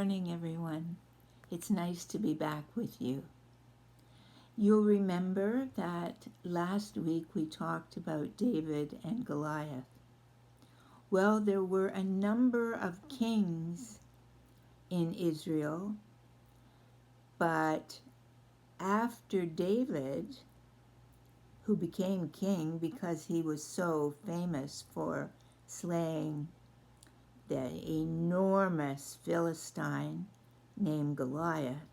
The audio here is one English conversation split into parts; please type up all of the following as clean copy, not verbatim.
morning, everyone. It's nice to be back with you. You'll remember that last week we talked about David and Goliath. Well, there were a number of kings in Israel, but after David, who became king because he was so famous for slaying the enormous Philistine named Goliath,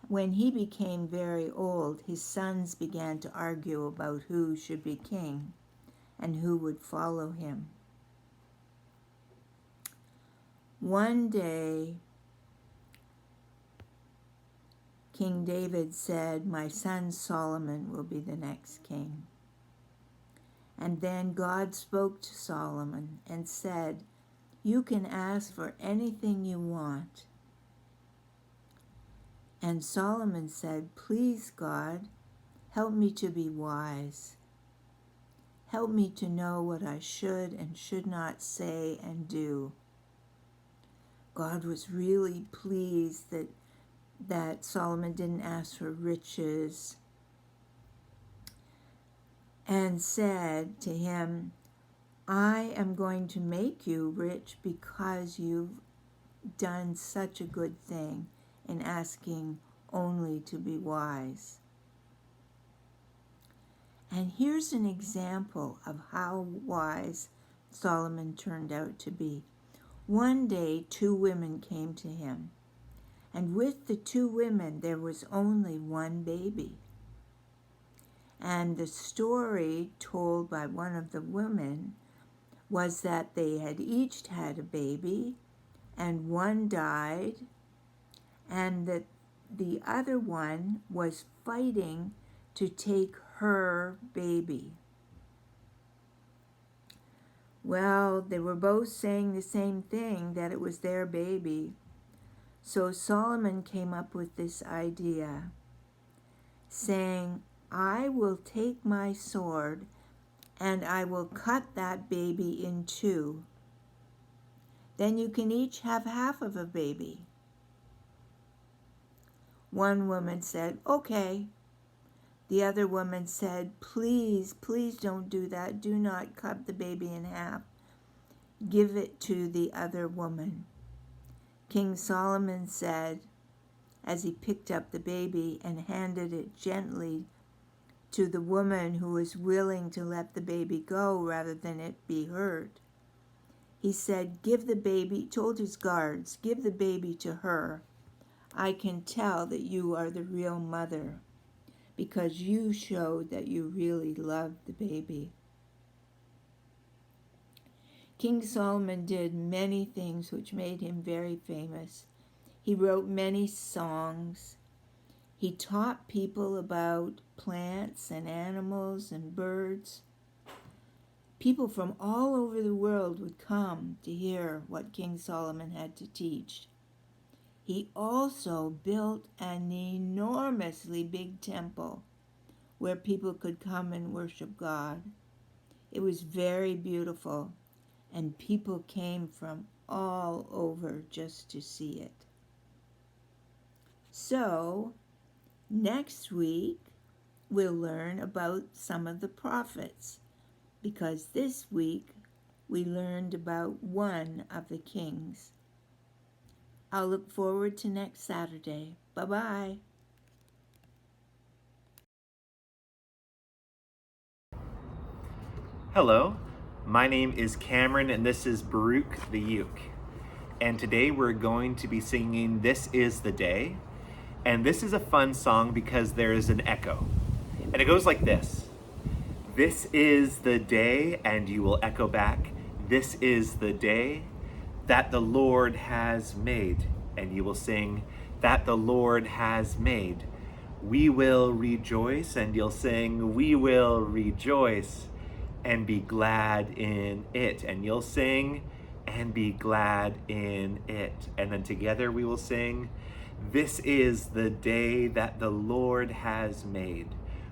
when he became very old, his sons began to argue about who should be king and who would follow him. One day, King David said, "My son Solomon will be the next king." And then God spoke to Solomon and said, "You can ask for anything you want." And Solomon said, "Please, God, help me to be wise. Help me to know what I should and should not say and do." God was really pleased that Solomon didn't ask for riches, and said to him, "I am going to make you rich because you've done such a good thing in asking only to be wise." And here's an example of how wise Solomon turned out to be. One day, 2 women came to him, and with the 2 women, there was only one baby. And the story told by one of the women was that they had each had a baby, and one died, and that the other one was fighting to take her baby. Well, they were both saying the same thing, that it was their baby. So Solomon came up with this idea, saying, "I will take my sword and I will cut that baby in 2. Then you can each have half of a baby." One woman said, "Okay." The other woman said, "Please, please don't do that. Do not cut the baby in half. Give it to the other woman." King Solomon said, as he picked up the baby and handed it gently to the woman who was willing to let the baby go rather than it be hurt, he said, told his guards, "Give the baby to her. I can tell that you are the real mother, because you showed that you really loved the baby." King Solomon did many things which made him very famous. He wrote many songs. He taught people about plants and animals and birds. People from all over the world would come to hear what King Solomon had to teach. He also built an enormously big temple where people could come and worship God. It was very beautiful, and people came from all over just to see it. So, next week, we'll learn about some of the prophets, because this week we learned about one of the kings. I'll look forward to next Saturday. Bye-bye. Hello, my name is Cameron and this is Baruch the Uke. And today we're going to be singing "This Is the Day." And this is a fun song because there is an echo. And it goes like this. This is the day, and you will echo back, "This is the day that the Lord has made." And you will sing, "That the Lord has made. We will rejoice," and you'll sing, "We will rejoice and be glad in it." And you'll sing, "And be glad in it." And then together we will sing, "This is the day that the Lord has made.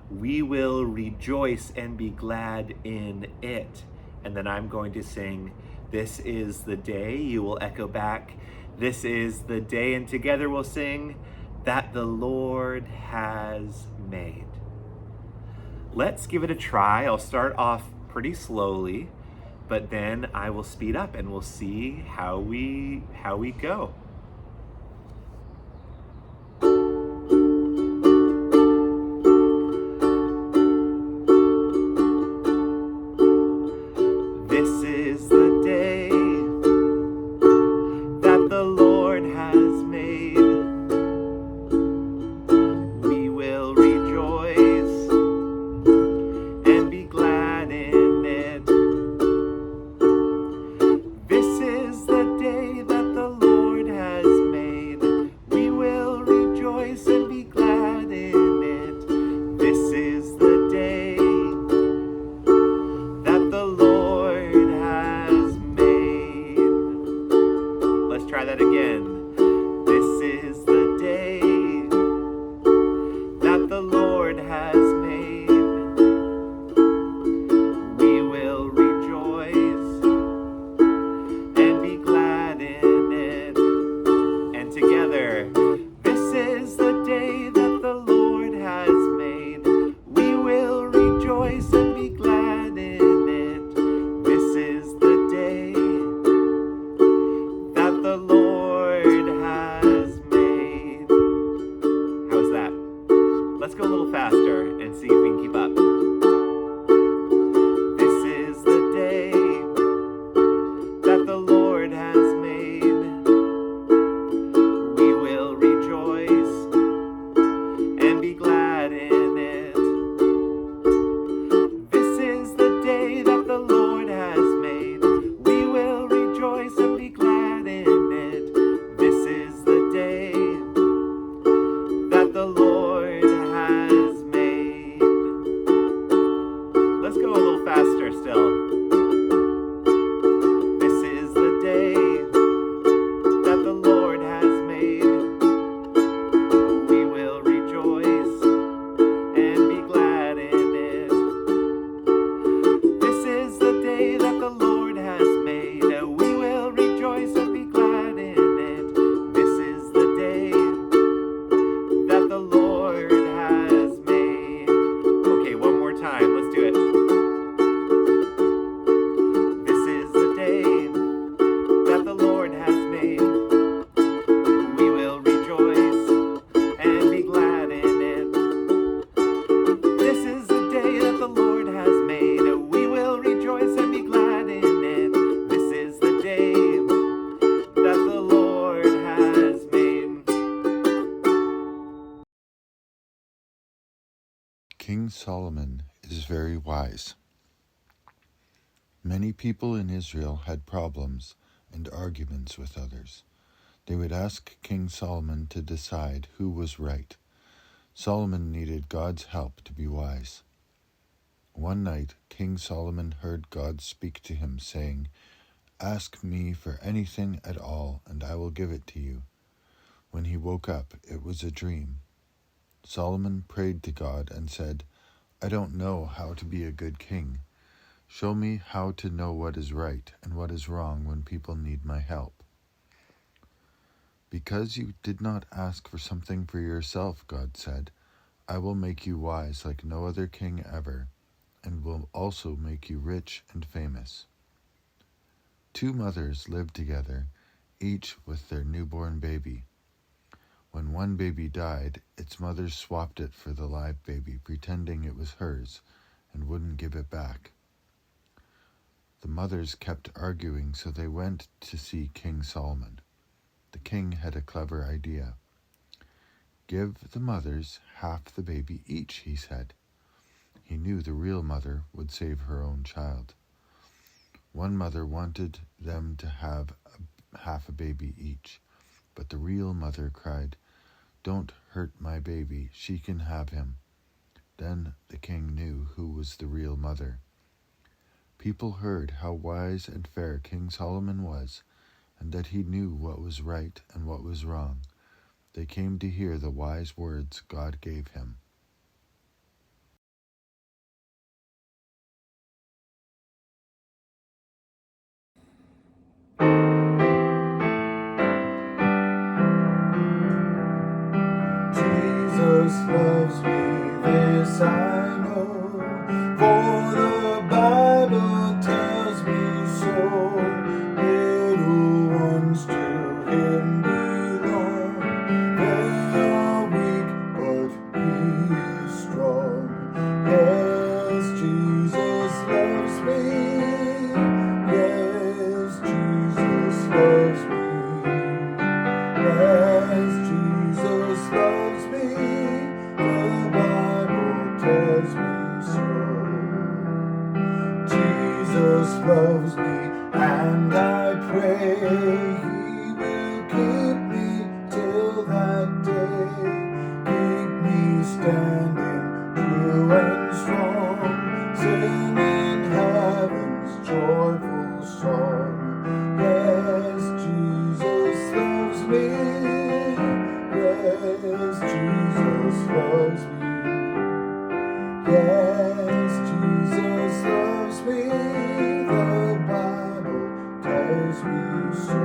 We will rejoice and be glad in it." And then I'm going to sing, This is the day. You will echo back, this is the day, and together we'll sing, that the Lord has made. Let's give it a try. I'll start off pretty slowly, but then I will speed up and we'll see how we go. This is the day that the Lord has made. We will rejoice and be glad in it. This is the day that the Lord has made. We will rejoice and be glad in it. This is the day that the Lord has made. Let's try that again. This is the day that the Lord has made. We will rejoice and be glad in it. And together, this is the day that the Lord has made. We will rejoice and be glad in it. This is the day that the Lord has made. How's that? Let's go a little faster and see if we can keep up. This is the day that the Lord has made. We will rejoice and be glad in it. This is the day that the Lord has made. We will rejoice and be glad in it. This is the day that the Lord has made. Let's go a little faster still. This is the day that the Lord has made. We will rejoice and be glad in it. This is the day that the Lord has made. We will rejoice and be glad in it. This is the day that the Lord has made. Okay, one more time. Let's do it. This is the day that the Lord has made. We will rejoice and be glad in it. This is the day that the Lord has made. We will rejoice and be glad in it. This is the day that the Lord has made. King Solomon is very wise. Many people in Israel had problems and arguments with others. They would ask King Solomon to decide who was right. Solomon needed God's help to be wise. One night, King Solomon heard God speak to him, saying, "Ask me for anything at all, and I will give it to you." When he woke up, it was a dream. Solomon prayed to God and said, "I don't know how to be a good king. Show me how to know what is right and what is wrong when people need my help." "Because you did not ask for something for yourself," God said, "I will make you wise like no other king ever, and will also make you rich and famous." Two mothers lived together, each with their newborn baby. When one baby died, its mother swapped it for the live baby, pretending it was hers, and wouldn't give it back. The mothers kept arguing, so they went to see King Solomon. The king had a clever idea. "Give the mothers half the baby each," he said. He knew the real mother would save her own child. One mother wanted them to have half a baby each, but the real mother cried, "Don't hurt my baby, she can have him." Then the king knew who was the real mother. People heard how wise and fair King Solomon was, and that he knew what was right and what was wrong. They came to hear the wise words God gave him. Jesus loves me, this I know, for the Bible tells me so. Little ones to him belong. They are weak, but he is strong. Yes, Jesus loves me. Yes, Jesus loves me. Yes, Jesus loves me. The Bible tells me so. Jesus loves me, and I pray he will keep me till that day. Keep me standing true and strong, singing heaven's joyful song. Yes, Jesus loves me. Yes, Jesus loves me. Yes, Jesus loves me. The Bible tells me so.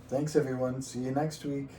Thanks, everyone. See you next week.